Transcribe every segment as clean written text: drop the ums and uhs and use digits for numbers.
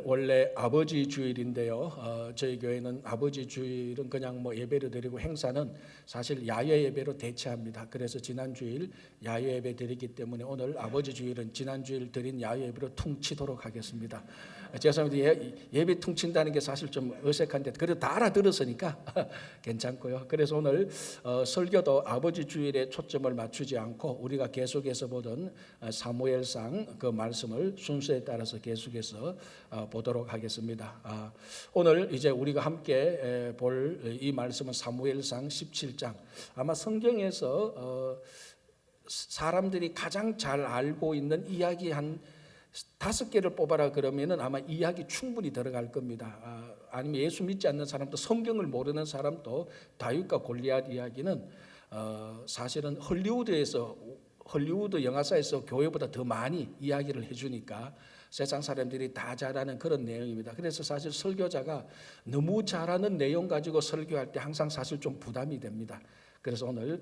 원래 아버지 주일인데요. 저희 교회는 아버지 주일은 그냥 예배를 드리고 행사는 사실 야외 예배로 대체합니다. 그래서 지난 주일 야외 예배 드리기 때문에 오늘 아버지 주일은 지난 주일 드린 야외 예배로 퉁치도록 하겠습니다. 죄송합니다. 예배 퉁친다는 게 사실 좀 어색한데 그래도 다 알아들었으니까 괜찮고요. 그래서 오늘 설교도 아버지 주일에 초점을 맞추지 않고 우리가 계속해서 보던 사무엘상 그 말씀을 순서에 따라서 계속해서 보도록 하겠습니다. 오늘 이제 우리가 함께 볼 이 말씀은 사무엘상 17장. 아마 성경에서 사람들이 가장 잘 알고 있는 이야기 한 5개를 뽑아라 그러면은 아마 이야기 충분히 들어갈 겁니다. 아니면 예수 믿지 않는 사람도 성경을 모르는 사람도 다윗과 골리앗 이야기는 사실은 헐리우드 영화사에서 교회보다 더 많이 이야기를 해주니까 세상 사람들이 다 잘 아는 그런 내용입니다. 그래서 사실 설교자가 너무 잘하는 내용 가지고 설교할 때 항상 사실 좀 부담이 됩니다. 그래서 오늘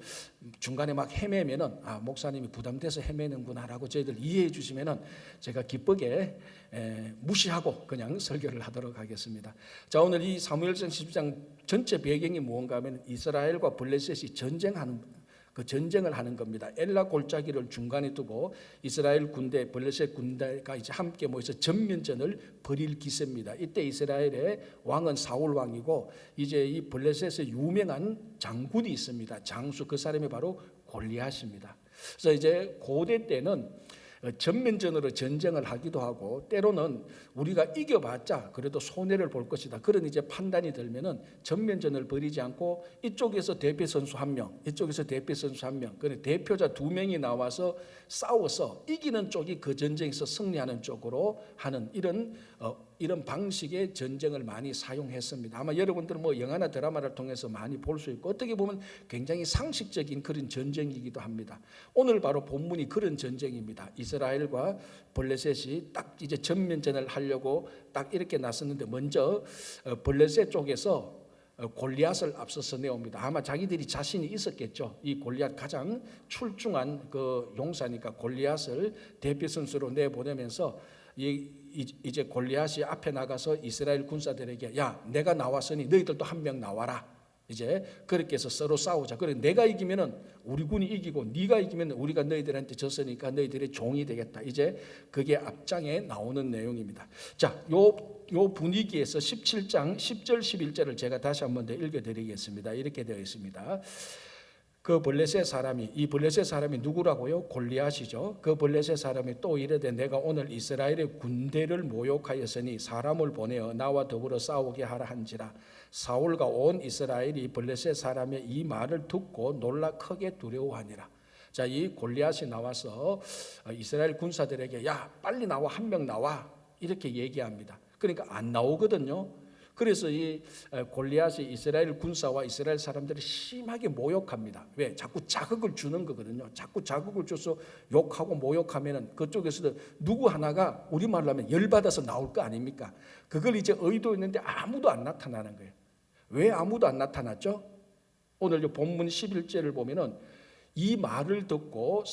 중간에 막 헤매면은 목사님이 부담돼서 헤매는구나라고 저희들 이해해 주시면은 제가 기쁘게 무시하고 그냥 설교를 하도록 하겠습니다. 자, 오늘 이 사무엘상 10장 전체 배경이 무언가 하면 이스라엘과 블레셋이 전쟁을 하는 겁니다. 엘라 골짜기를 중간에 두고 이스라엘 군대, 블레셋 군대가 이제 함께 모여서 전면전을 벌일 기세입니다. 이때 이스라엘의 왕은 사울 왕이고 이제 이 블레셋의 유명한 장군이 있습니다. 장수, 그 사람이 바로 골리앗입니다. 그래서 이제 고대 때는 전면전으로 전쟁을 하기도 하고 때로는 우리가 이겨봤자 그래도 손해를 볼 것이다. 그런 이제 판단이 들면은 전면전을 벌이지 않고 이쪽에서 대표 선수 1명, 이쪽에서 대표 선수 1명, 그래 대표자 2명이 나와서 싸워서 이기는 쪽이 그 전쟁에서 승리하는 쪽으로 하는 이런 방식의 전쟁을 많이 사용했습니다. 아마 여러분들은 영화나 드라마를 통해서 많이 볼 수 있고 어떻게 보면 굉장히 상식적인 그런 전쟁이기도 합니다. 오늘 바로 본문이 그런 전쟁입니다. 이스라엘과 블레셋이 딱 이제 전면전을 하려고 딱 이렇게 나섰는데 먼저 블레셋 쪽에서 골리앗을 앞서서 내옵니다. 아마 자기들이 자신이 있었겠죠. 이 골리앗 가장 출중한 그 용사니까 골리앗을 대표 선수로 내보내면서 이제 골리앗이 앞에 나가서 이스라엘 군사들에게 야, 내가 나왔으니 너희들도 1명 나와라. 이제 그렇게 해서 서로 싸우자. 그래 내가 이기면은 우리 군이 이기고 네가 이기면 우리가 너희들한테 졌으니까 너희들의 종이 되겠다. 이제 그게 앞장에 나오는 내용입니다. 자, 요 분위기에서 17장 10절 11절을 제가 다시 한번 더 읽어드리겠습니다. 이렇게 되어 있습니다. 이 블레셋 사람이 누구라고요? 골리앗이죠. 그 블레셋 사람이 또 이르되 내가 오늘 이스라엘의 군대를 모욕하였으니 사람을 보내어 나와 더불어 싸우게 하라 한지라. 사울과 온 이스라엘이 블레셋 사람의 이 말을 듣고 놀라 크게 두려워하니라. 자, 이 골리앗이 나와서 이스라엘 군사들에게 야, 빨리 나와, 1명 나와 이렇게 얘기합니다. 그러니까 안 나오거든요. 그래서 이 골리앗이 이스라엘 군사와 이스라엘 사람들을 심하게 모욕합니다. 왜? 자꾸 자극을 주는 거거든요. 자꾸 자극을 줘서 욕하고 모욕하면은 그쪽에서도 누구 하나가 우리말로 하면 열받아서 나올 거 아닙니까? 그걸 이제 의도했는데 아무도 안 나타나는 거예요. 왜 아무도 안 나타났죠? 오늘 본문 11절을 보면은 이 말을 듣고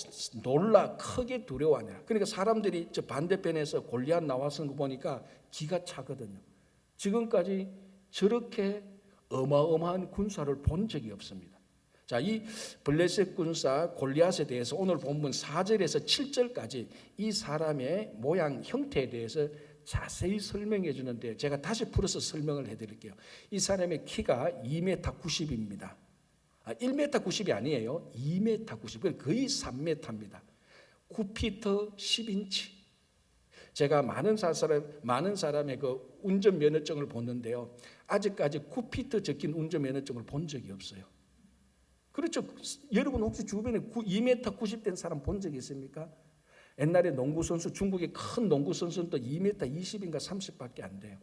놀라 크게 두려워하니라. 그러니까 사람들이 저 반대편에서 골리앗 나와서 거 보니까 기가 차거든요. 지금까지 저렇게 어마어마한 군사를 본 적이 없습니다. 자, 이 블레셋 군사 골리앗에 대해서 오늘 본문 4절에서 7절까지 이 사람의 모양 형태에 대해서 자세히 설명해 주는데 제가 다시 풀어서 설명을 해드릴게요. 이 사람의 키가 2m 90입니다. 1m 90이 아니에요. 2m 90, 거의 3m입니다. 9피트 10인치. 제가 많은 사람의 그 운전면허증을 보는데요. 아직까지 9피트 적힌 운전면허증을 본 적이 없어요. 그렇죠. 여러분 혹시 주변에 2m 90 된 사람 본 적 있습니까? 옛날에 농구선수, 중국의 큰 농구선수는 또 2m 20인가 30밖에 안 돼요.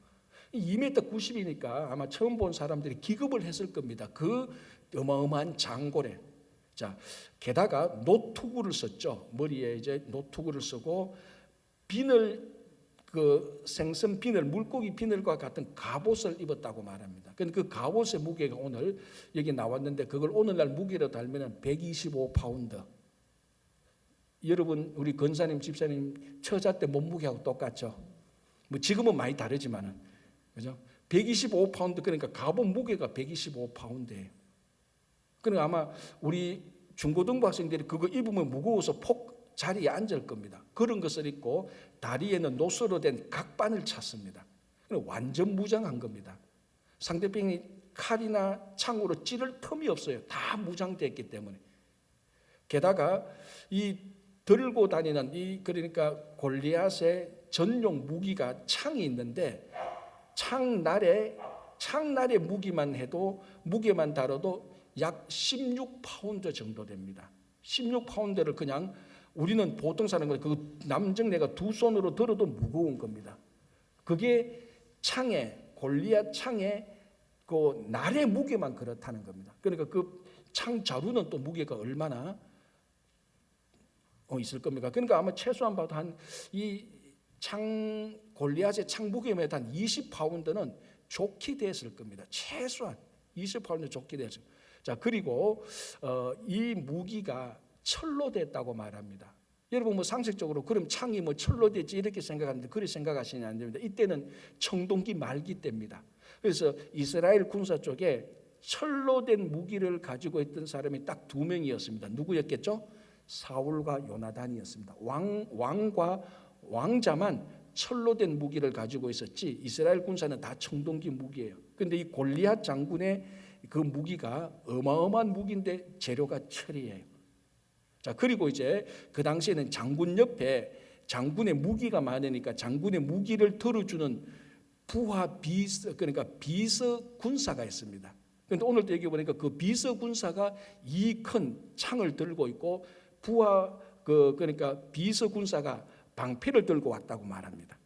2m 90이니까 아마 처음 본 사람들이 기겁을 했을 겁니다. 그 어마어마한 장고래. 자, 게다가 노트구를 썼죠. 머리에 이제 노트구를 쓰고 생선 비늘, 물고기 비늘과 같은 갑옷을 입었다고 말합니다. 그 갑옷의 무게가 오늘 여기 나왔는데 그걸 오늘날 무게로 달면 125파운드. 여러분 우리 권사님 집사님 처자 때 몸무게하고 똑같죠. 뭐 지금은 많이 다르지만은, 그죠? 125파운드, 그러니까 갑옷 무게가 125파운드예요. 그러니까 아마 우리 중고등부 학생들이 그거 입으면 무거워서 폭 자리에 앉을 겁니다. 그런 것을 입고 다리에는 노스로 된 각반을 찼습니다. 완전 무장한 겁니다. 상대방이 칼이나 창으로 찌를 틈이 없어요. 다 무장되어 있기 때문에. 게다가 이 들고 다니는 그러니까 골리앗의 전용 무기가 창이 있는데, 창날의 무게만 다뤄도 약 16파운드 정도 됩니다. 16파운드를 그냥 우리는 보통 사는 거, 그 남정네가 두 손으로 들어도 무거운 겁니다. 그게 골리앗 창에 그 날의 무게만 그렇다는 겁니다. 그러니까 그 창 자루는 또 무게가 얼마나 있을 겁니까? 그러니까 아마 최소한 봐도 골리앗의 창 무게에 한 20파운드는 좋게 됐을 겁니다. 최소한 20파운드 좋게 됐을 겁니다. 자, 그리고 이 무기가 철로 됐다고 말합니다. 여러분 뭐 상식적으로 그럼 창이 뭐 철로 됐지 이렇게 생각하는데 그렇게 생각하시면 안 됩니다. 이때는 청동기 말기 때입니다. 그래서 이스라엘 군사 쪽에 철로 된 무기를 가지고 있던 사람이 딱 2명이었습니다. 누구였겠죠? 사울과 요나단이었습니다. 왕자만 철로 된 무기를 가지고 있었지 이스라엘 군사는 다 청동기 무기예요. 그런데 이 골리앗 장군의 그 무기가 어마어마한 무기인데 재료가 철이에요. 자, 그리고 이제 그 당시에는 장군 옆에 장군의 무기가 많으니까 장군의 무기를 들어주는 부하 그러니까 비서 군사가 있습니다. 그런데 오늘 또 얘기 보니까 그 비서 군사가 이 큰 창을 들고 있고 그러니까 비서 군사가 방패를 들고 왔다고 말합니다.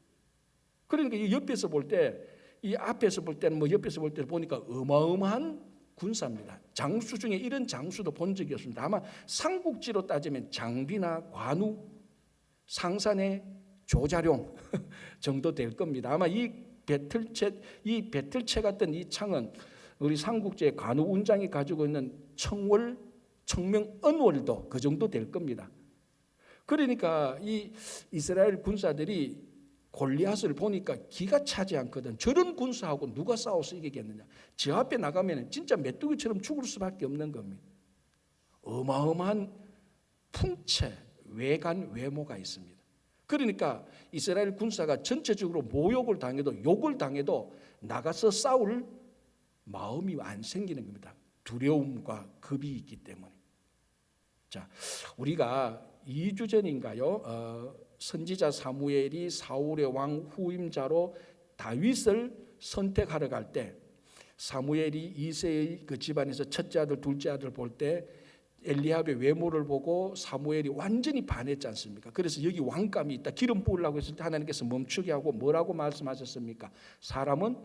그러니까 이 옆에서 볼 때, 이 앞에서 볼 때는 뭐 옆에서 볼 때 보니까 어마어마한 군사입니다. 장수 중에 이런 장수도 본 적이 없습니다. 아마 삼국지로 따지면 장비나 관우, 상산의 조자룡 정도 될 겁니다. 아마 이 배틀채 같은 이 창은 우리 삼국지의 관우 운장이 가지고 있는 청명 은월도 그 정도 될 겁니다. 그러니까 이 이스라엘 군사들이 골리앗을 보니까 기가 차지 않거든. 저런 군사하고 누가 싸워서 이기겠느냐. 저 앞에 나가면 진짜 메뚜기처럼 죽을 수밖에 없는 겁니다. 어마어마한 풍채, 외모가 있습니다. 그러니까 이스라엘 군사가 전체적으로 모욕을 당해도 욕을 당해도 나가서 싸울 마음이 안 생기는 겁니다. 두려움과 겁이 있기 때문에. 자, 우리가 2주 전인가요? 선지자 사무엘이 사울의 왕 후임자로 다윗을 선택하러 갈 때 사무엘이 이새의 그 집안에서 첫째 아들, 둘째 아들 볼 때 엘리압의 외모를 보고 사무엘이 완전히 반했지 않습니까? 그래서 여기 왕감이 있다. 기름 부으려고 했을 때 하나님께서 멈추게 하고 뭐라고 말씀하셨습니까? 사람은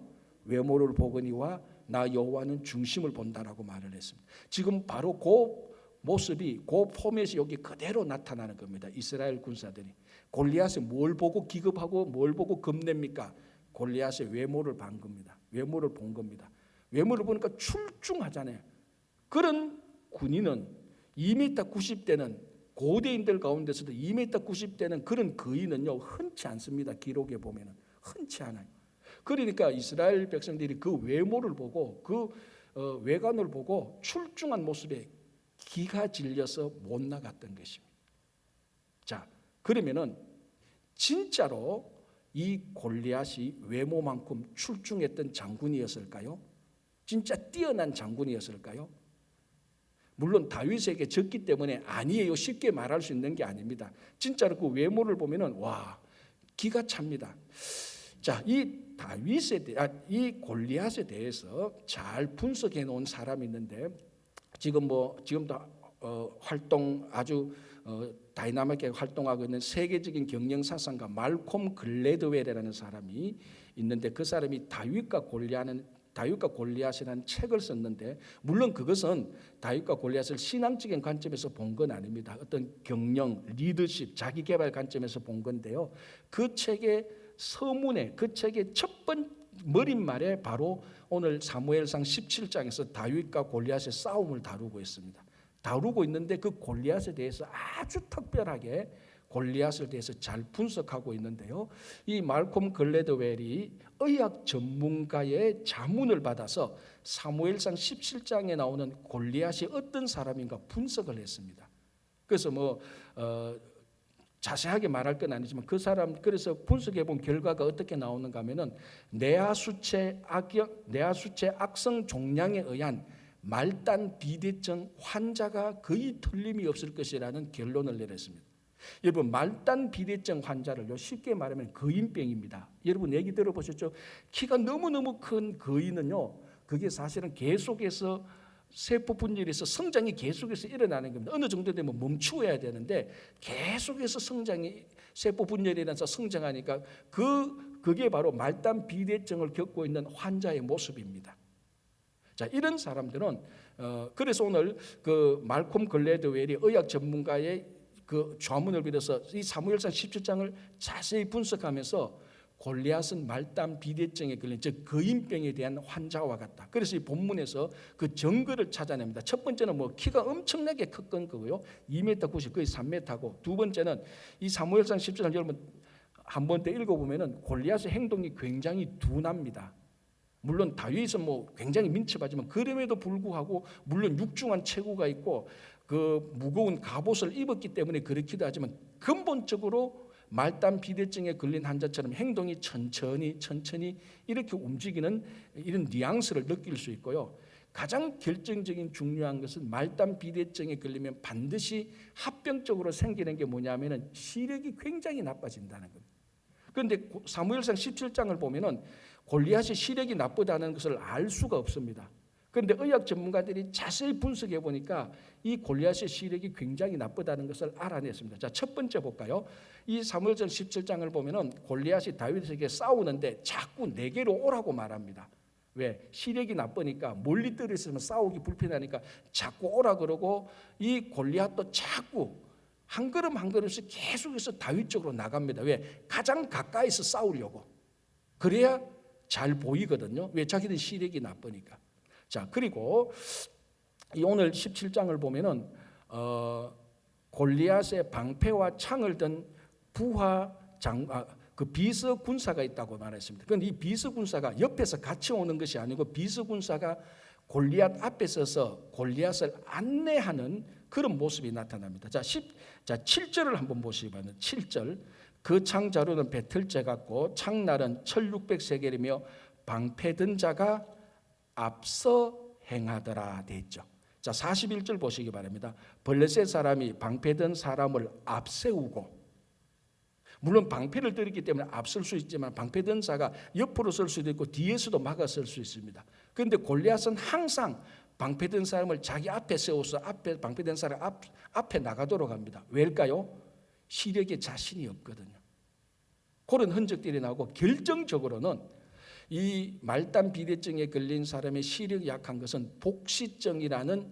외모를 보거니와 나 여호와는 중심을 본다라고 말을 했습니다. 지금 바로 그 모습이, 그 포맷이 여기 그대로 나타나는 겁니다. 이스라엘 군사들이 골리앗이 뭘 보고 기겁하고 뭘 보고 겁냅니까? 골리앗의 외모를 본 겁니다. 외모를 본 겁니다. 외모를 보니까 출중하잖아요. 그런 군인은 2m 90대는 고대인들 가운데서도 2m 90대는 그런 거인은요 흔치 않습니다. 기록에 보면은 흔치 않아요. 그러니까 이스라엘 백성들이 그 외모를 보고 그 외관을 보고 출중한 모습에 기가 질려서 못 나갔던 것입니다. 자, 그러면은 진짜로 이 골리앗이 외모만큼 출중했던 장군이었을까요? 진짜 뛰어난 장군이었을까요? 물론 다윗에게 졌기 때문에 아니에요. 쉽게 말할 수 있는 게 아닙니다. 진짜로 그 외모를 보면은 와, 기가 찹니다. 자, 이 골리앗에 대해서 잘 분석해 놓은 사람이 있는데 지금도 아주 다이나믹하게 활동하고 있는 세계적인 경영 사상가 말콤 글래드웰이라는 사람이 있는데 그 사람이 다윗과 골리앗이라는 책을 썼는데 물론 그것은 다윗과 골리앗을 신앙적인 관점에서 본 건 아닙니다. 어떤 경영, 리더십, 자기개발 관점에서 본 건데요. 그 책의 서문에 그 책의 첫 번째 머릿말에 바로 오늘 사무엘상 17장에서 다윗과 골리앗의 싸움을 다루고 있습니다. 다루고 있는데 그 골리앗에 대해서 아주 특별하게 골리앗에 대해서 잘 분석하고 있는데요. 이 말콤 글래드웰이 의학 전문가의 자문을 받아서 사무엘상 17장에 나오는 골리앗이 어떤 사람인가 분석을 했습니다. 그래서 자세하게 말할 건 아니지만 그 사람 그래서 분석해 본 결과가 어떻게 나오는가 하면은 뇌하수체 악성 종양에 의한 말단 비대증 환자가 거의 틀림이 없을 것이라는 결론을 내렸습니다. 여러분, 말단 비대증 환자를요, 쉽게 말하면 거인병입니다. 여러분 얘기 들어보셨죠? 키가 너무너무 큰 거인은요, 그게 사실은 계속해서 세포 분열에서 성장이 계속해서 일어나는 겁니다. 어느 정도 되면 멈추어야 되는데 계속해서 세포 분열이 일어나서 성장하니까 그게 바로 말단 비대증을 겪고 있는 환자의 모습입니다. 자, 이런 사람들은 그래서 오늘 그 말콤 글래드웰이 의학 전문가의 그 좌문을 빌어서 이 사무엘상 17장을 자세히 분석하면서 골리앗은 말단 비대증에 걸린 즉 거인병에 대한 환자와 같다. 그래서 이 본문에서 그 증거를 찾아냅니다. 첫 번째는 키가 엄청나게 컸던 거고요. 2m 90 거의 3m고 두 번째는 이 사무엘상 17장 여러분 한 번 더 읽어보면은 골리앗의 행동이 굉장히 둔합니다. 물론 다윗은 굉장히 민첩하지만 그럼에도 불구하고 물론 육중한 체구가 있고 그 무거운 갑옷을 입었기 때문에 그렇기도 하지만 근본적으로 말단 비대증에 걸린 환자처럼 행동이 천천히 이렇게 움직이는 이런 뉘앙스를 느낄 수 있고요. 가장 결정적인 중요한 것은 말단 비대증에 걸리면 반드시 합병적으로 생기는 게 뭐냐면은 시력이 굉장히 나빠진다는 겁니다. 그런데 사무엘상 17장을 보면은 골리앗이 시력이 나쁘다는 것을 알 수가 없습니다. 그런데 의학 전문가들이 자세히 분석해 보니까 이 골리앗의 시력이 굉장히 나쁘다는 것을 알아냈습니다. 자, 첫 번째 볼까요? 이 사무엘상 17장을 보면은 골리앗이 다윗에게 싸우는데 자꾸 내게로 오라고 말합니다. 왜? 시력이 나쁘니까 멀리 떨어져 있으면 싸우기 불편하니까 자꾸 오라 그러고 이 골리앗도 자꾸 한 걸음 한 걸음씩 계속해서 다윗 쪽으로 나갑니다. 왜? 가장 가까이서 싸우려고. 그래야 잘 보이거든요. 왜? 자기들 시력이 나쁘니까. 자, 그리고 이 오늘 17장을 보면은 골리앗의 방패와 창을 든 그 비서 군사가 있다고 말했습니다. 그런데 이 비서 군사가 옆에서 같이 오는 것이 아니고 비서 군사가 골리앗 앞에 서서 골리앗을 안내하는 그런 모습이 나타납니다. 자, 7절을 한번 보시기 바랍니다. 7절. 그 창 자루는 배틀재 같고 창날은 1600세겔이며 방패 든 자가 앞서 행하더라 돼 있죠. 자, 41절 보시기 바랍니다. 블레셋 사람이 방패 든 사람을 앞세우고, 물론 방패를 들었기 때문에 앞설 수 있지만 방패 든 자가 옆으로 설 수도 있고 뒤에서도 막아 설 수 있습니다. 그런데 골리앗은 항상 방패 든 사람을 자기 앞에 세워서 방패 든 사람 앞에 나가도록 합니다. 왜일까요? 시력에 자신이 없거든요. 그런 흔적들이 나오고 결정적으로는 이 말단 비대증에 걸린 사람의 시력이 약한 것은 복시증이라는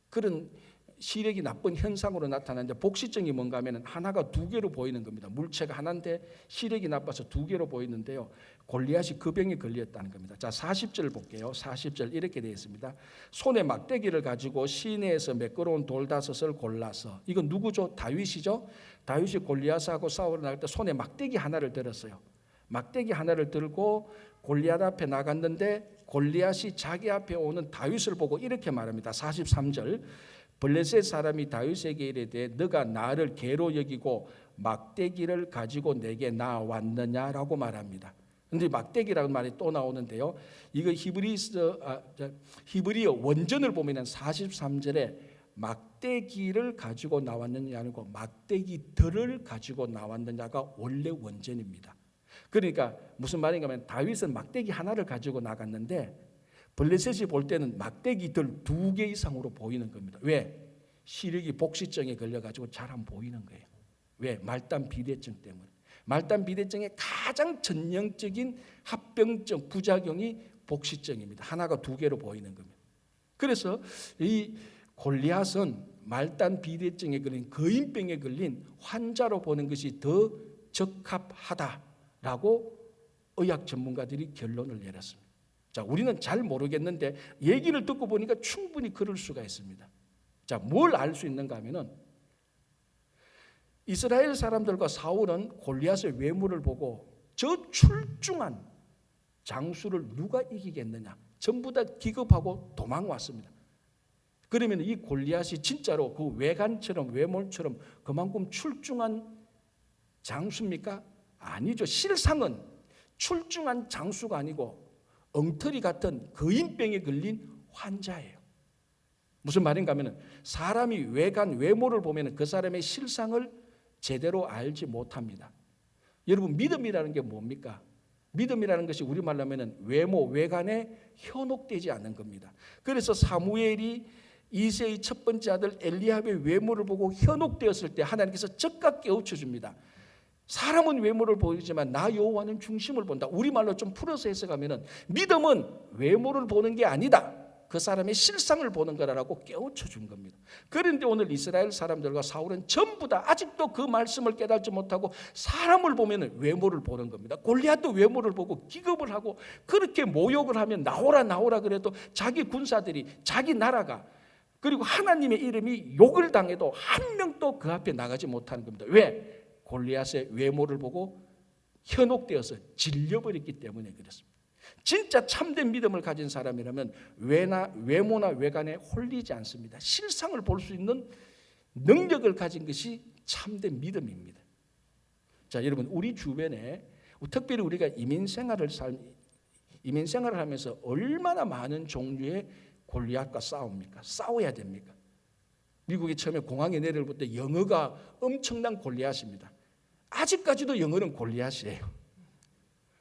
그런 시력이 나쁜 현상으로 나타나는데, 복시증이 뭔가 하면 하나가 두 개로 보이는 겁니다. 물체가 하나인데 시력이 나빠서 두 개로 보이는데요. 골리앗이 그 병에 걸렸다는 겁니다. 자, 40절 볼게요. 40절 이렇게 되어 있습니다. 손에 막대기를 가지고 시내에서 매끄러운 돌다섯을 골라서, 이건 누구죠? 다윗이죠. 다윗이 골리앗하고 싸우러 나갈 때 손에 막대기 하나를 들었어요. 막대기 하나를 들고 골리앗 앞에 나갔는데 골리앗이 자기 앞에 오는 다윗을 보고 이렇게 말합니다. 43절. 블레셋 사람이 다윗에게 이르되 너가 나를 개로 여기고 막대기를 가지고 내게 나왔느냐라고 말합니다. 그런데 막대기라는 말이 또 나오는데요. 이거 히브리어 원전을 보면 43절에 막대기를 가지고 나왔느냐 아니고 막대기들을 가지고 나왔느냐가 원래 원전입니다. 그러니까 무슨 말인가 하면 다윗은 막대기 하나를 가지고 나갔는데 블레셋이 볼 때는 막대기들 2개 이상으로 보이는 겁니다. 왜? 시력이 복시증에 걸려가지고 잘 안 보이는 거예요. 왜? 말단 비대증 때문에. 말단 비대증의 가장 전형적인 합병증 부작용이 복시증입니다. 하나가 2개로 보이는 겁니다. 그래서 이 골리앗은 말단 비대증에 걸린 거인병에 걸린 환자로 보는 것이 더 적합하다라고 의학 전문가들이 결론을 내렸습니다. 자, 우리는 잘 모르겠는데 얘기를 듣고 보니까 충분히 그럴 수가 있습니다. 자, 뭘 알 수 있는가 하면은 이스라엘 사람들과 사울은 골리앗의 외모를 보고 저 출중한 장수를 누가 이기겠느냐, 전부 다 기겁하고 도망왔습니다. 그러면 이 골리앗이 진짜로 그 외관처럼 외모처럼 그만큼 출중한 장수입니까? 아니죠. 실상은 출중한 장수가 아니고 엉터리 같은 거인병에 걸린 환자예요. 무슨 말인가 하면 사람이 외관 외모를 보면 그 사람의 실상을 제대로 알지 못합니다. 여러분, 믿음이라는 게 뭡니까? 믿음이라는 것이 우리말로 하면 외모 외관에 현혹되지 않는 겁니다. 그래서 사무엘이 이새의 첫 번째 아들 엘리압의 외모를 보고 현혹되었을 때 하나님께서 즉각 깨우쳐 줍니다. 사람은 외모를 보이지만 나 여호와는 중심을 본다. 우리말로 좀 풀어서 해석하면 믿음은 외모를 보는 게 아니다, 그 사람의 실상을 보는 거라고 깨우쳐 준 겁니다. 그런데 오늘 이스라엘 사람들과 사울은 전부 다 아직도 그 말씀을 깨닫지 못하고 사람을 보면 외모를 보는 겁니다. 골리앗도 외모를 보고 기겁을 하고 그렇게 모욕을 하면 나오라 그래도 자기 군사들이, 자기 나라가, 그리고 하나님의 이름이 욕을 당해도 한 명도 그 앞에 나가지 못하는 겁니다. 왜? 골리앗의 외모를 보고 현혹되어서 질려버렸기 때문에 그렇습니다. 진짜 참된 믿음을 가진 사람이라면 외모나 외관에 홀리지 않습니다. 실상을 볼 수 있는 능력을 가진 것이 참된 믿음입니다. 자, 여러분, 우리 주변에 특별히 우리가 이민 생활을 하면서 얼마나 많은 종류의 골리앗과 싸웁니까? 싸워야 됩니까? 미국이 처음에 공항에 내려올 때 영어가 엄청난 골리앗입니다. 아직까지도 영어는 골리앗이에요.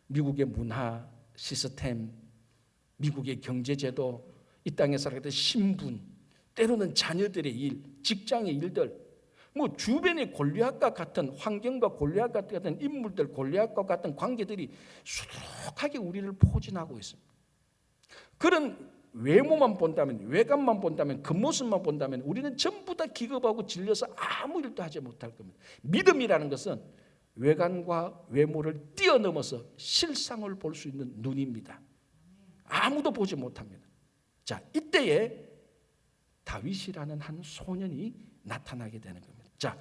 미국의 문화, 시스템, 미국의 경제제도, 이 땅에 살아가던 신분, 때로는 자녀들의 일, 직장의 일들, 뭐 주변의 골리앗과 같은 환경과 골리앗과 같은 인물들, 골리앗과 같은 관계들이 수두룩하게 우리를 포진하고 있습니다. 그런 외모만 본다면, 외관만 본다면, 겉모습만 본다면 우리는 전부 다 기겁하고 질려서 아무 일도 하지 못할 겁니다. 믿음이라는 것은 외관과 외모를 뛰어넘어서 실상을 볼 수 있는 눈입니다. 아무도 보지 못합니다. 자, 이때에 다윗이라는 한 소년이 나타나게 되는 겁니다. 자,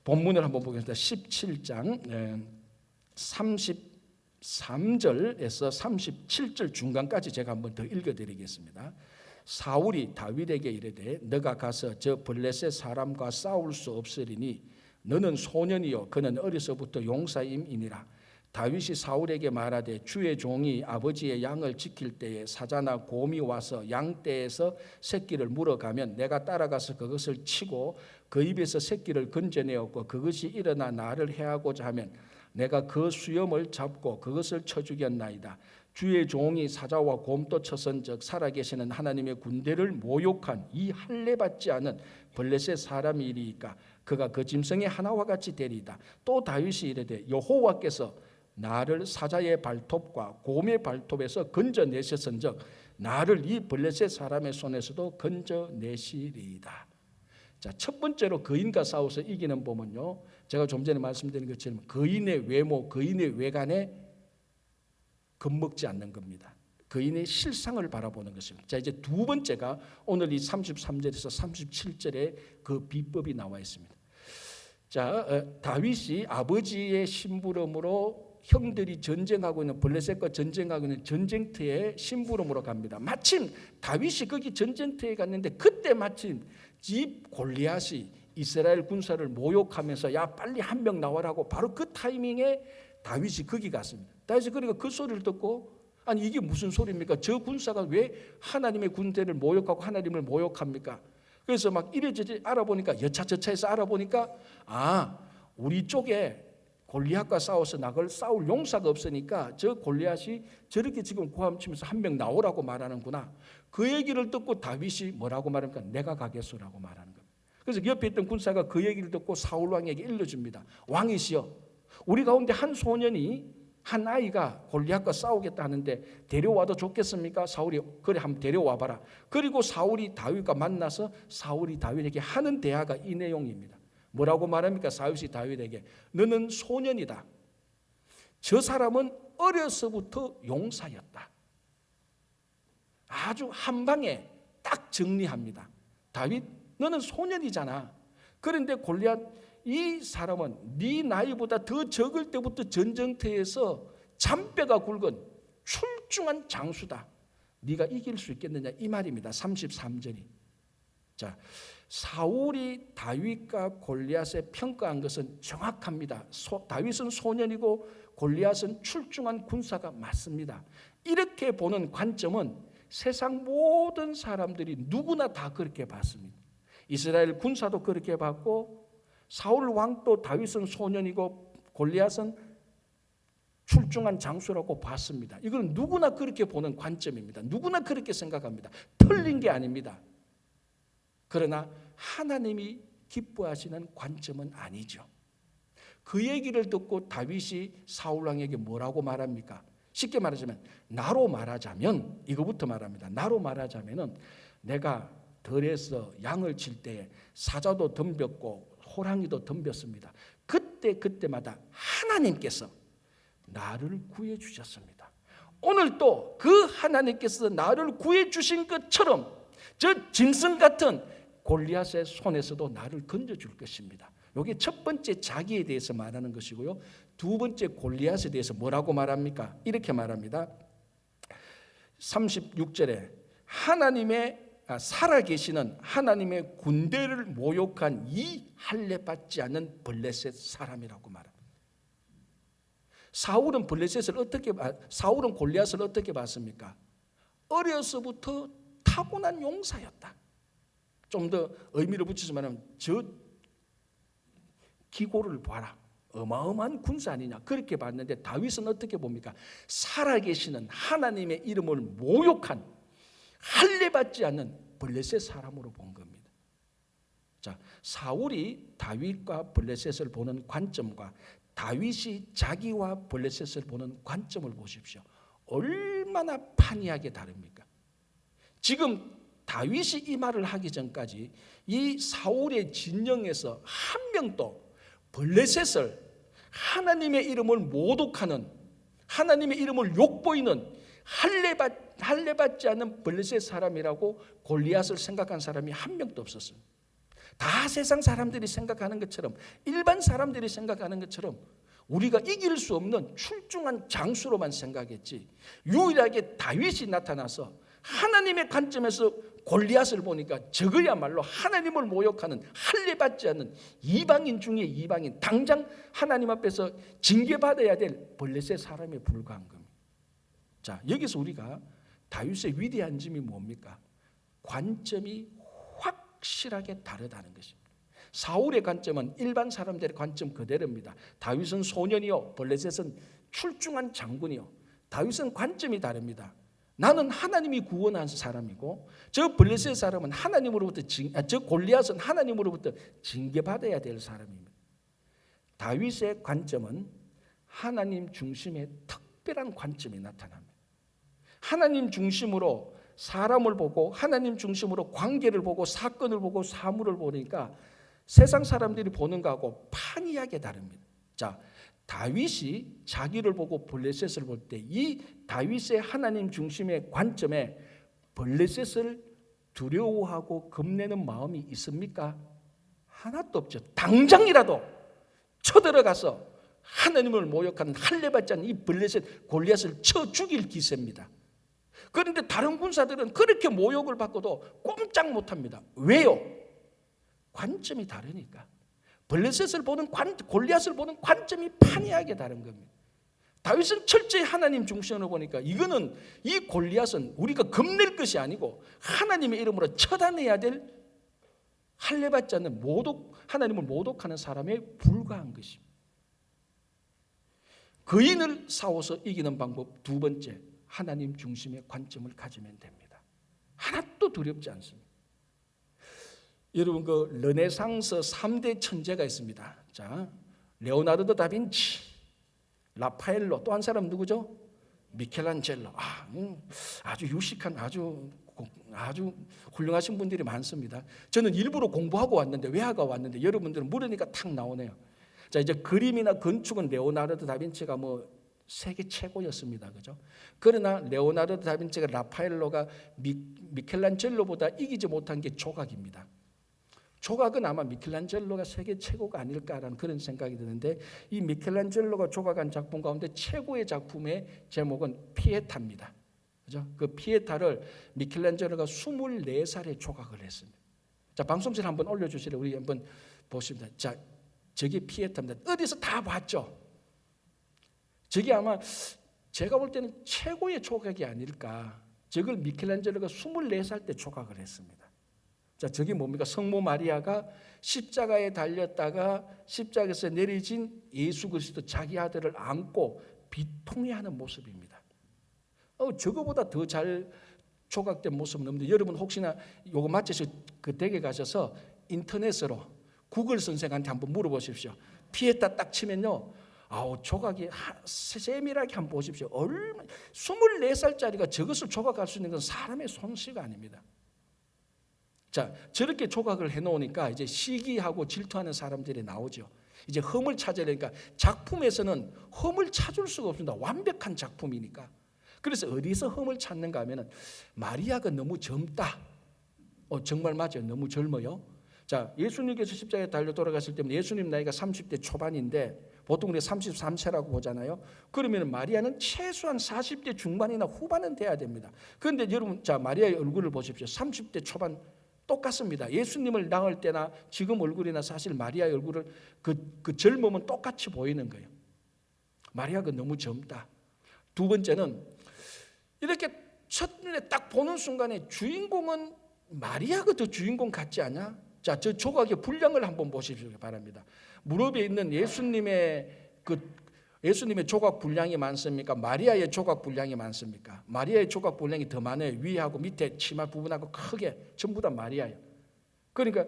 본문을 한번 보겠습니다. 17장 33절에서 37절 중간까지 제가 한번 더 읽어드리겠습니다. 사울이 다윗에게 이르되 너가 가서 저 블레셋 사람과 싸울 수 없으리니 너는 소년이요 그는 어려서부터 용사임이니라. 다윗이 사울에게 말하되 주의 종이 아버지의 양을 지킬 때에 사자나 곰이 와서 양떼에서 새끼를 물어가면 내가 따라가서 그것을 치고 그 입에서 새끼를 건져내었고 그것이 일어나 나를 해하고자 하면 내가 그 수염을 잡고 그것을 쳐 죽였나이다. 주의 종이 사자와 곰도 쳐선즉 살아계시는 하나님의 군대를 모욕한 이 할례받지 않은 블레셋 사람이리이까 그가 그 짐승의 하나와 같이 되리이다. 또 다윗이 이르되 여호와께서 나를 사자의 발톱과 곰의 발톱에서 건져내셨은즉 나를 이 블레셋 사람의 손에서도 건져내시리이다. 자, 첫 번째로 거인과 싸워서 이기는 법은요, 제가 좀 전에 말씀드린 것처럼 거인의 외모, 거인의 외관에 겁먹지 않는 겁니다. 거인의 실상을 바라보는 것입니다. 자, 이제 두 번째가 오늘 이 33절에서 37절에 그 비법이 나와 있습니다. 자, 다윗이 아버지의 심부름으로 형들이 전쟁하고 있는 블레셋과 전쟁하고 있는 전쟁터에 심부름으로 갑니다. 마침 다윗이 거기 전쟁터에 갔는데 그때 마침 집 골리앗이 이스라엘 군사를 모욕하면서 야 빨리 한 명 나와라고 바로 그 타이밍에 다윗이 거기 갔습니다. 다윗이 그러니까 그 소리를 듣고 아니 이게 무슨 소리입니까? 저 군사가 왜 하나님의 군대를 모욕하고 하나님을 모욕합니까? 그래서 막 이래저래 알아보니까 여차저차해서 알아보니까 아 우리 쪽에 골리앗과 싸워서 나걸 싸울 용사가 없으니까 저 골리앗이 저렇게 지금 고함치면서 한 명 나오라고 말하는구나. 그 얘기를 듣고 다윗이 뭐라고 말합니까? 내가 가겠소라고 말하는 겁니다. 그래서 옆에 있던 군사가 그 얘기를 듣고 사울 왕에게 일러줍니다. 왕이시여, 우리 가운데 한 소년이 한 아이가 골리앗과 싸우겠다 하는데 데려와도 좋겠습니까? 사울이 그래 한번 데려와봐라. 그리고 사울이 다윗과 만나서 사울이 다윗에게 하는 대화가 이 내용입니다. 뭐라고 말합니까? 사울이 다윗에게 너는 소년이다. 저 사람은 어려서부터 용사였다. 아주 한 방에 딱 정리합니다. 다윗 너는 소년이잖아. 그런데 골리앗 이 사람은 네 나이보다 더 적을 때부터 전쟁터에서 잔뼈가 굵은 출중한 장수다. 네가 이길 수 있겠느냐 이 말입니다. 33절이. 자, 사울이 다윗과 골리앗에 평가한 것은 정확합니다. 다윗은 소년이고 골리앗은 출중한 군사가 맞습니다. 이렇게 보는 관점은 세상 모든 사람들이 누구나 다 그렇게 봤습니다. 이스라엘 군사도 그렇게 봤고 사울 왕도 다윗은 소년이고 골리앗은 출중한 장수라고 봤습니다. 이건 누구나 그렇게 보는 관점입니다. 누구나 그렇게 생각합니다. 틀린 게 아닙니다. 그러나 하나님이 기뻐하시는 관점은 아니죠. 그 얘기를 듣고 다윗이 사울 왕에게 뭐라고 말합니까? 쉽게 말하자면 나로 말하자면 이거부터 말합니다. 나로 말하자면은 내가 들에서 양을 칠 때에 사자도 덤볐고 호랑이도 덤볐습니다. 그때마다 하나님께서 나를 구해 주셨습니다. 오늘 또 그 하나님께서 나를 구해 주신 것처럼 저 짐승 같은 골리앗의 손에서도 나를 건져줄 것입니다. 이게 첫 번째 자기에 대해서 말하는 것이고요. 두 번째 골리앗에 대해서 뭐라고 말합니까? 이렇게 말합니다. 36절에 살아계시는 하나님의 군대를 모욕한 이 할례받지 않은 블레셋 사람이라고 말합니다. 사울은 골리앗을 어떻게 봤습니까? 어려서부터 타고난 용사였다. 좀 더 의미를 붙이자면 저 기고를 봐라. 어마어마한 군사 아니냐 그렇게 봤는데 다윗은 어떻게 봅니까? 살아계시는 하나님의 이름을 모욕한 할례받지 않는 블레셋 사람으로 본 겁니다. 자, 사울이 다윗과 블레셋을 보는 관점과 다윗이 자기와 블레셋을 보는 관점을 보십시오. 얼마나 판이하게 다릅니까? 지금 다윗이 이 말을 하기 전까지 이 사울의 진영에서 한 명도 블레셋을 하나님의 이름을 모독하는, 하나님의 이름을 욕보이는 할례받지 않는 블레셋 사람이라고 골리앗을 생각한 사람이 한 명도 없었습니다. 다 세상 사람들이 생각하는 것처럼, 일반 사람들이 생각하는 것처럼 우리가 이길 수 없는 출중한 장수로만 생각했지, 유일하게 다윗이 나타나서 하나님의 관점에서 골리앗을 보니까 저거야말로 하나님을 모욕하는 할례받지 않는 이방인 중에 이방인, 당장 하나님 앞에서 징계받아야 될 블레셋 사람에 불과한 겁니다. 자, 여기서 우리가 다윗의 위대한 점이 뭡니까? 관점이 확실하게 다르다는 것입니다. 사울의 관점은 일반 사람들의 관점 그대로입니다. 다윗은 소년이요, 블레셋은 출중한 장군이요. 다윗은 관점이 다릅니다. 나는 하나님이 구원한 사람이고 저 블레셋 사람은 저 골리앗은 하나님으로부터 징계받아야 될 사람입니다. 다윗의 관점은 하나님 중심의 특별한 관점이 나타납니다. 하나님 중심으로 사람을 보고 하나님 중심으로 관계를 보고 사건을 보고 사물을 보니까 세상 사람들이 보는 거하고 판이하게 다릅니다. 자, 다윗이 자기를 보고 블레셋을 볼 때 이 다윗의 하나님 중심의 관점에 블레셋을 두려워하고 겁내는 마음이 있습니까? 하나도 없죠. 당장이라도 쳐들어가서 하나님을 모욕하는 할례받지 않는 이 블레셋 골리앗을 쳐 죽일 기세입니다. 그런데 다른 군사들은 그렇게 모욕을 받고도 꼼짝 못합니다. 왜요? 관점이 다르니까. 블레셋을 보는 골리앗을 보는 관점이 판이하게 다른 겁니다. 다윗은 철저히 하나님 중심으로 보니까 이거는 이 골리앗은 우리가 겁낼 것이 아니고 하나님의 이름으로 처단해야 될 할례받지 않는 하나님을 모독하는 사람에 불과한 것입니다. 거인을 싸워서 이기는 방법 두 번째, 하나님 중심의 관점을 가지면 됩니다. 하나도 두렵지 않습니다. 여러분 그 르네상스 3대 천재가 있습니다. 자, 레오나르도 다빈치, 라파엘로, 또 한 사람 누구죠? 미켈란젤로. 아주 유식한 아주 훌륭하신 분들이 많습니다. 저는 일부러 공부하고 왔는데 외화가 왔는데 여러분들은 물으니까 탁 나오네요. 자, 이제 그림이나 건축은 레오나르도 다빈치가 세계 최고였습니다. 그죠? 그러나 레오나르도 다빈치가 라파엘로가 미켈란젤로보다 이기지 못한 게 조각입니다. 조각은 아마 미켈란젤로가 세계 최고가 아닐까라는 그런 생각이 드는데, 이 미켈란젤로가 조각한 작품 가운데 최고의 작품의 제목은 피에타입니다. 그죠? 그 피에타를 미켈란젤로가 24살에 조각을 했습니다. 자, 방송실 한번 올려주시래. 우리 한번 보십니다. 자, 저게 피에타입니다. 어디서 다 봤죠? 저게 아마 제가 볼 때는 최고의 조각이 아닐까. 저걸 미켈란젤로가 24살 때 조각을 했습니다. 자, 저게 뭡니까? 성모 마리아가 십자가에 달렸다가 십자가에서 내려진 예수 그리스도 자기 아들을 안고 비통해하는 모습입니다. 저거보다 더 잘 조각된 모습은 없는데, 여러분 혹시나 요거 맞춰서 그 댁에 가셔서 인터넷으로 구글 선생한테 한번 물어보십시오. 피에타 딱 치면요, 조각이 세밀하게 한번 보십시오. 얼마 24살짜리가 저것을 조각할 수 있는 건 사람의 손씨가 아닙니다. 자, 저렇게 조각을 해놓으니까 이제 시기하고 질투하는 사람들이 나오죠. 이제 흠을 찾으려니까 작품에서는 흠을 찾을 수가 없습니다. 완벽한 작품이니까. 그래서 어디서 흠을 찾는가 하면은 마리아가 너무 젊다. 정말 맞아요. 너무 젊어요. 자, 예수님께서 십자가에 달려 돌아가실 때는 예수님 나이가 30대 초반인데 보통 우리가 33세라고 보잖아요. 그러면 마리아는 최소한 40대 중반이나 후반은 돼야 됩니다. 그런데 여러분, 자, 마리아의 얼굴을 보십시오. 30대 초반 똑같습니다. 예수님을 낳을 때나 지금 얼굴이나 사실 마리아의 얼굴을 그 젊음은 똑같이 보이는 거예요. 마리아가 너무 젊다. 두 번째는 이렇게 첫눈에 딱 보는 순간에 주인공은 마리아가 더 주인공 같지 않냐? 자, 저 조각의 분량을 한번 보십시오 바랍니다. 무릎에 있는 예수님의 조각 분량이 많습니까? 마리아의 조각 분량이 많습니까? 마리아의 조각 분량이 더 많아요. 위하고 밑에 치마 부분하고 크게 전부 다 마리아예요. 그러니까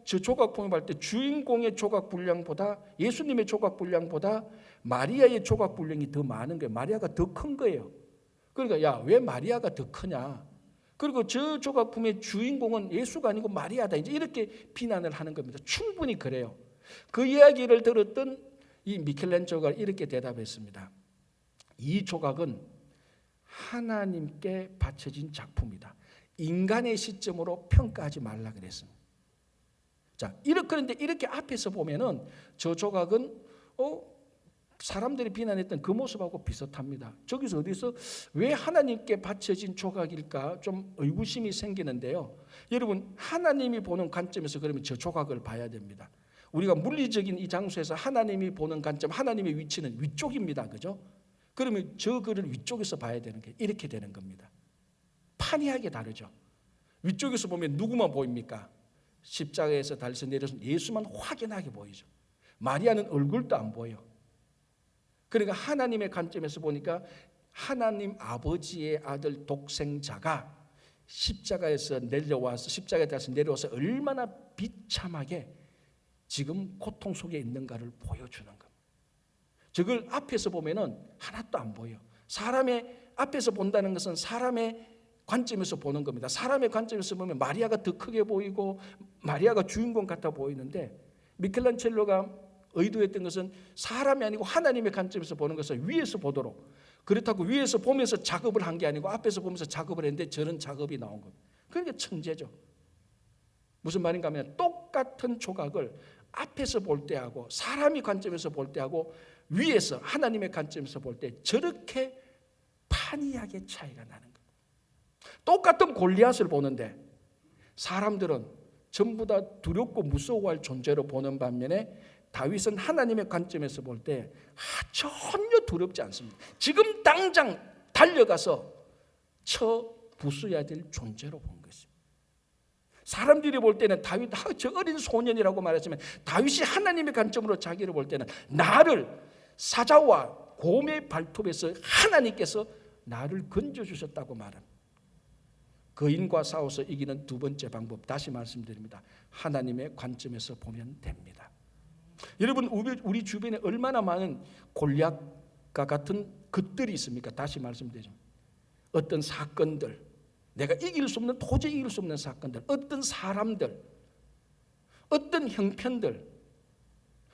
저 조각품을 볼 때 주인공의 조각 분량보다, 예수님의 조각 분량보다 마리아의 조각 분량이 더 많은 거예요. 마리아가 더 큰 거예요. 그러니까 왜 마리아가 더 크냐? 그리고 저 조각품의 주인공은 예수가 아니고 마리아다. 이제 이렇게 비난을 하는 겁니다. 충분히 그래요. 그 이야기를 들었던 이 미켈란젤로가 이렇게 대답했습니다. 이 조각은 하나님께 바쳐진 작품이다. 인간의 시점으로 평가하지 말라 그랬습니다. 자, 그런데 이렇게 앞에서 보면은 저 조각은 사람들이 비난했던 그 모습하고 비슷합니다. 저기서 어디서 왜 하나님께 바쳐진 조각일까 좀 의구심이 생기는데요. 여러분, 하나님이 보는 관점에서 그러면 저 조각을 봐야 됩니다. 우리가 물리적인 이 장소에서 하나님이 보는 관점, 하나님의 위치는 위쪽입니다. 그죠? 그러면 저 글을 위쪽에서 봐야 되는 게 이렇게 되는 겁니다. 판이하게 다르죠. 위쪽에서 보면 누구만 보입니까? 십자가에서 달려서 내려서 예수만 확연하게 보이죠. 마리아는 얼굴도 안 보여. 그러니까 하나님의 관점에서 보니까 하나님 아버지의 아들 독생자가 십자가에서 내려와서 십자가에 달려서 내려와서 얼마나 비참하게 지금 고통 속에 있는가를 보여주는 겁니다. 저걸 앞에서 보면은 하나도 안 보여. 사람의 앞에서 본다는 것은 사람의 관점에서 보는 겁니다. 사람의 관점에서 보면 마리아가 더 크게 보이고 마리아가 주인공 같아 보이는데, 미켈란젤로가 의도했던 것은 사람이 아니고 하나님의 관점에서 보는 것을 위에서 보도록, 그렇다고 위에서 보면서 작업을 한 게 아니고 앞에서 보면서 작업을 했는데 저런 작업이 나온 겁니다. 그러니까 천재죠. 무슨 말인가 하면 똑같은 조각을 앞에서 볼 때하고 사람이 관점에서 볼 때하고 위에서 하나님의 관점에서 볼 때 저렇게 판이하게 차이가 나는 거예요. 똑같은 골리앗을 보는데 사람들은 전부 다 두렵고 무서워할 존재로 보는 반면에 다윗은 하나님의 관점에서 볼 때 전혀 두렵지 않습니다. 지금 당장 달려가서 쳐 부수어야 될 존재로 본 것입니다. 사람들이 볼 때는 다윗, 저 어린 소년이라고 말했지만 다윗이 하나님의 관점으로 자기를 볼 때는 나를 사자와 곰의 발톱에서 하나님께서 나를 건져주셨다고 말합니다. 거인과 싸워서 이기는 두 번째 방법, 다시 말씀드립니다. 하나님의 관점에서 보면 됩니다. 여러분, 우리 주변에 얼마나 많은 골리앗과 같은 것들이 있습니까? 다시 말씀드리죠. 어떤 사건들, 내가 이길 수 없는, 도저히 이길 수 없는 사건들, 어떤 사람들, 어떤 형편들,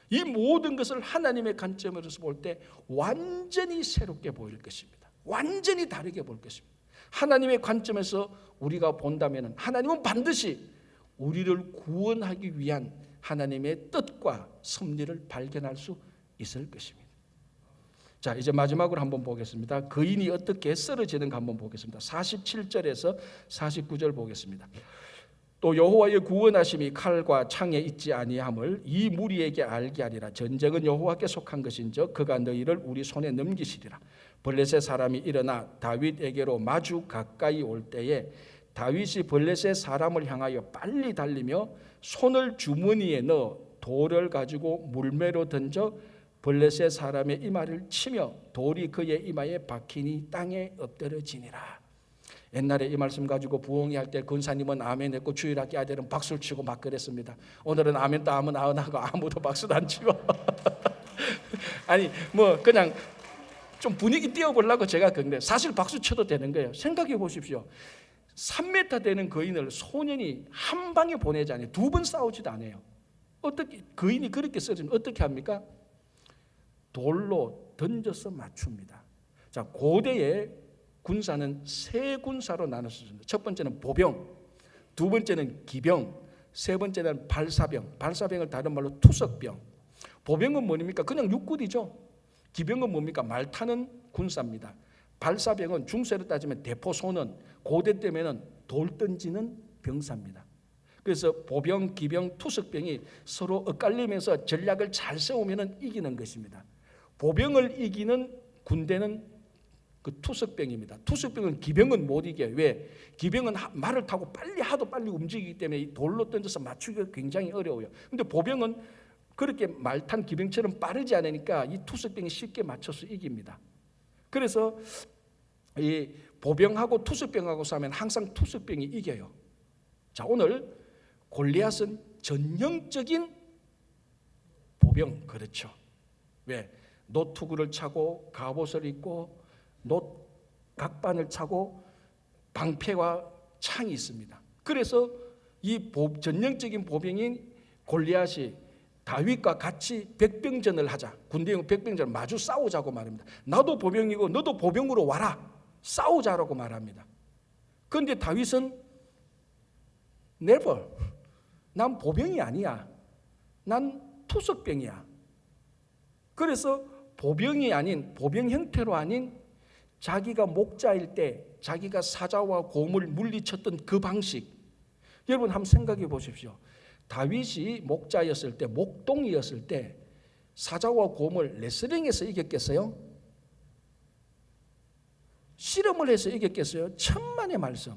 이 모든 것을 하나님의 관점에서 볼 때 완전히 새롭게 보일 것입니다. 완전히 다르게 볼 것입니다. 하나님의 관점에서 우리가 본다면 하나님은 반드시 우리를 구원하기 위한 하나님의 뜻과 섭리를 발견할 수 있을 것입니다. 자, 이제 마지막으로 한번 보겠습니다. 거인이 어떻게 쓰러지는가 한번 보겠습니다. 47절에서 49절 보겠습니다. 또 여호와의 구원하심이 칼과 창에 있지 아니함을 이 무리에게 알게 하리라. 전쟁은 여호와께 속한 것인즉 그가 너희를 우리 손에 넘기시리라. 블레셋 사람이 일어나 다윗에게로 마주 가까이 올 때에 다윗이 블레셋 사람을 향하여 빨리 달리며 손을 주머니에 넣어 돌을 가지고 물매로 던져 블레셋 사람의 이마를 치며 돌이 그의 이마에 박히니 땅에 엎드러지니라. 옛날에 이 말씀 가지고 부흥회 할 때 권사님은 아멘 했고 주일학교 아들은 박수를 치고 막 그랬습니다. 오늘은 아멘도 아무 나오나고 아무도 박수도 안 치고 아니 뭐 그냥 좀 분위기 띄워보려고 제가 그런데 사실 박수 쳐도 되는 거예요. 생각해 보십시오. 3m 되는 거인을 소년이 한 방에 보내자니 두 번 싸우지도 않아요. 어떻게 거인이 그렇게 쓰러지면 어떻게 합니까? 돌로 던져서 맞춥니다. 자, 고대의 군사는 세 군사로 나눴습니다. 첫 번째는 보병, 두 번째는 기병, 세 번째는 발사병. 발사병을 다른 말로 투석병. 보병은 뭡니까? 그냥 육군이죠. 기병은 뭡니까? 말 타는 군사입니다. 발사병은 중세로 따지면 대포소는, 고대 때면은 돌 던지는 병사입니다. 그래서 보병, 기병, 투석병이 서로 엇갈리면서 전략을 잘 세우면 이기는 것입니다. 보병을 이기는 군대는 그 투석병입니다. 투석병은 기병은 못 이겨요. 왜? 기병은 말을 타고 하도 빨리 움직이기 때문에 돌로 던져서 맞추기가 굉장히 어려워요. 근데 보병은 그렇게 말탄 기병처럼 빠르지 않으니까 이 투석병이 쉽게 맞춰서 이깁니다. 그래서 이 보병하고 투석병하고 싸우면 항상 투석병이 이겨요. 자, 오늘 골리앗은 전형적인 보병, 그렇죠. 왜? 노투구를 차고 갑옷을 입고 각반을 차고 방패와 창이 있습니다. 그래서 이 전형적인 보병인 골리앗이 다윗과 같이 백병전을 하자, 군대용 백병전을 마주 싸우자고 말합니다. 나도 보병이고 너도 보병으로 와라, 싸우자라고 말합니다. 그런데 다윗은 never, 난 보병이 아니야, 난 투석병이야. 그래서 보병이 아닌, 보병 형태로 아닌 자기가 목자일 때 자기가 사자와 곰을 물리쳤던 그 방식, 여러분 한번 생각해 보십시오. 다윗이 목자였을 때, 목동이었을 때 사자와 곰을 레슬링해서 이겼겠어요? 실험을 해서 이겼겠어요? 천만의 말씀.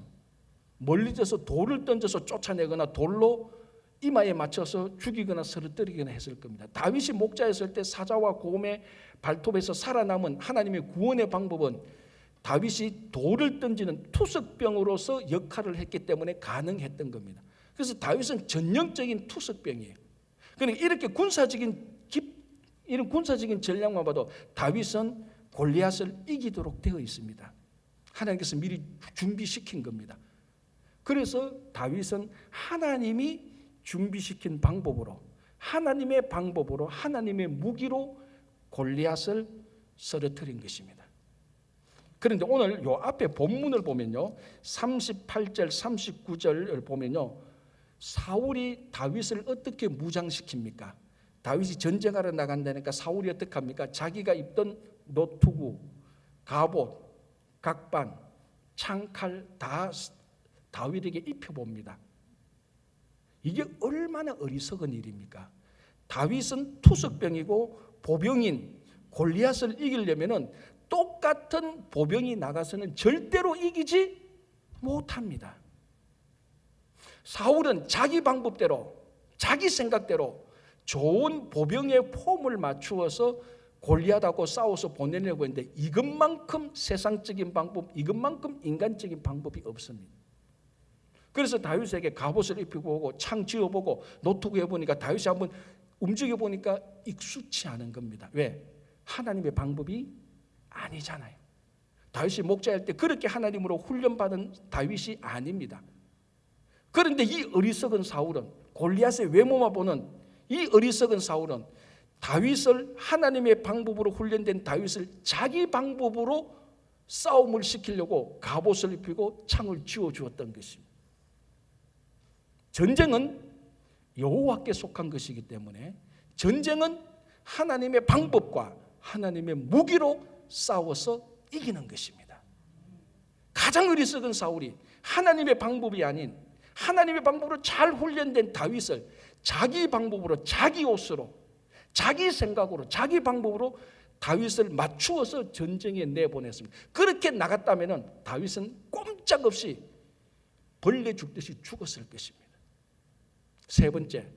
멀리져서 돌을 던져서 쫓아내거나 돌로 이마에 맞춰서 죽이거나 쓰러뜨리거나 했을 겁니다. 다윗이 목자였을 때 사자와 곰의 발톱에서 살아남은 하나님의 구원의 방법은 다윗이 돌을 던지는 투석병으로서 역할을 했기 때문에 가능했던 겁니다. 그래서 다윗은 전형적인 투석병이에요. 그러니까 이렇게 이런 군사적인 전략만 봐도 다윗은 골리앗을 이기도록 되어 있습니다. 하나님께서 미리 준비시킨 겁니다. 그래서 다윗은 하나님이 준비시킨 방법으로, 하나님의 방법으로, 하나님의 무기로 골리앗을 쓰러뜨린 것입니다. 그런데 오늘 요 앞에 본문을 보면요, 38절 39절을 보면요, 사울이 다윗을 어떻게 무장시킵니까? 다윗이 전쟁하러 나간다니까 사울이 어떻게 합니까? 자기가 입던 노투구, 갑옷, 각반, 창칼 다 다윗에게 입혀봅니다. 이게 얼마나 어리석은 일입니까? 다윗은 투석병이고 보병인 골리앗을 이기려면 똑같은 보병이 나가서는 절대로 이기지 못합니다. 사울은 자기 방법대로, 자기 생각대로 좋은 보병의 폼을 맞추어서 골리앗하고 싸워서 보내려고 했는데 이것만큼 세상적인 방법, 이것만큼 인간적인 방법이 없습니다. 그래서 다윗에게 갑옷을 입혀보고 창 지어보고 노트북 해보니까 다윗이 한번 움직여보니까 익숙치 않은 겁니다. 왜? 하나님의 방법이 아니잖아요. 다윗이 목자일 때 그렇게 하나님으로 훈련받은 다윗이 아닙니다. 그런데 이 어리석은 사울은, 골리앗의 외모만 보는 이 어리석은 사울은 다윗을, 하나님의 방법으로 훈련된 다윗을 자기 방법으로 싸움을 시키려고 갑옷을 입히고 창을 쥐어주었던 것입니다. 전쟁은 여호와께 속한 것이기 때문에 전쟁은 하나님의 방법과 하나님의 무기로 싸워서 이기는 것입니다. 가장 어리석은 사울이 하나님의 방법이 아닌 하나님의 방법으로 잘 훈련된 다윗을 자기 방법으로, 자기 옷으로, 자기 생각으로, 자기 방법으로 다윗을 맞추어서 전쟁에 내보냈습니다. 그렇게 나갔다면 다윗은 꼼짝없이 벌레 죽듯이 죽었을 것입니다. 세 번째,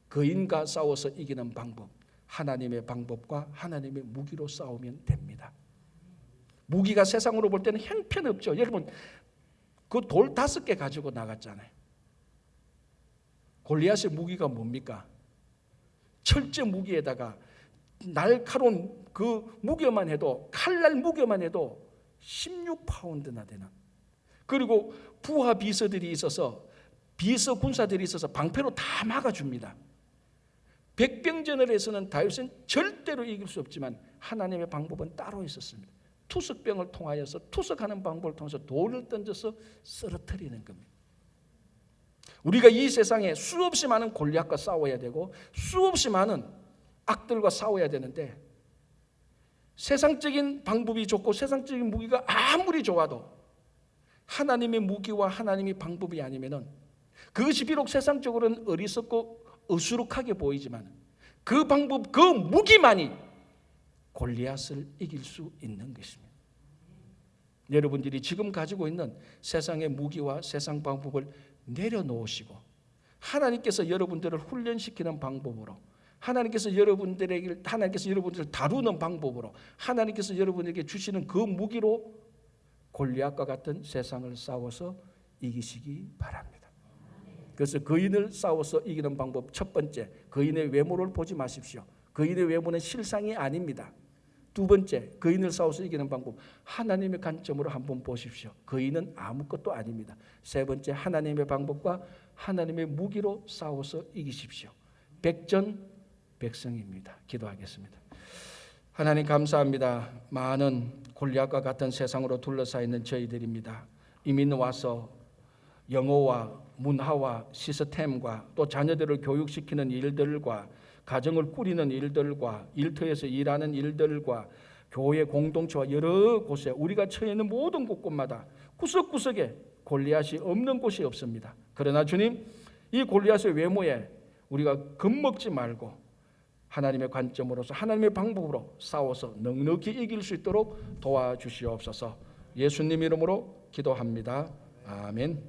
거인과 싸워서 이기는 방법, 하나님의 방법과 하나님의 무기로 싸우면 됩니다. 무기가 세상으로 볼 때는 형편없죠. 여러분, 그 돌 5개 가지고 나갔잖아요. 골리앗의 무기가 뭡니까? 철제 무기에다가 날카로운 그 무게만 해도, 칼날 무게만 해도 16파운드나 되는, 그리고 부하 비서들이 있어서, 비서 군사들이 있어서 방패로 다 막아줍니다. 백병전을 해서는 다윗은 절대로 이길 수 없지만 하나님의 방법은 따로 있었습니다. 투석병을 통하여서, 투석하는 방법을 통해서 돌을 던져서 쓰러뜨리는 겁니다. 우리가 이 세상에 수없이 많은 골리앗과 싸워야 되고 수없이 많은 악들과 싸워야 되는데, 세상적인 방법이 좋고 세상적인 무기가 아무리 좋아도 하나님의 무기와 하나님의 방법이 아니면은, 그것이 비록 세상적으로는 어리석고 어수룩하게 보이지만 그 방법, 그 무기만이 골리앗을 이길 수 있는 것입니다. 여러분들이 지금 가지고 있는 세상의 무기와 세상 방법을 내려놓으시고 하나님께서 여러분들을 훈련시키는 방법으로, 하나님께서 여러분들을 다루는 방법으로, 하나님께서 여러분에게 주시는 그 무기로 골리앗과 같은 세상을 싸워서 이기시기 바랍니다. 그래서 거인을 싸워서 이기는 방법, 첫 번째, 거인의 외모를 보지 마십시오. 거인의 외모는 실상이 아닙니다. 두 번째, 거인을 싸워서 이기는 방법, 하나님의 관점으로 한번 보십시오. 거인은 아무것도 아닙니다. 세 번째, 하나님의 방법과 하나님의 무기로 싸워서 이기십시오. 백전백승입니다. 기도하겠습니다. 하나님 감사합니다. 많은 골리앗과 같은 세상으로 둘러싸여 있는 저희들입니다. 이민 와서 영어와 문화와 시스템과 또 자녀들을 교육시키는 일들과 가정을 꾸리는 일들과 일터에서 일하는 일들과 교회 공동체와 여러 곳에 우리가 처해 있는 모든 곳곳마다 구석구석에 골리앗이 없는 곳이 없습니다. 그러나 주님, 이 골리앗의 외모에 우리가 겁먹지 말고 하나님의 관점으로서 하나님의 방법으로 싸워서 넉넉히 이길 수 있도록 도와주시옵소서. 예수님 이름으로 기도합니다. 아멘.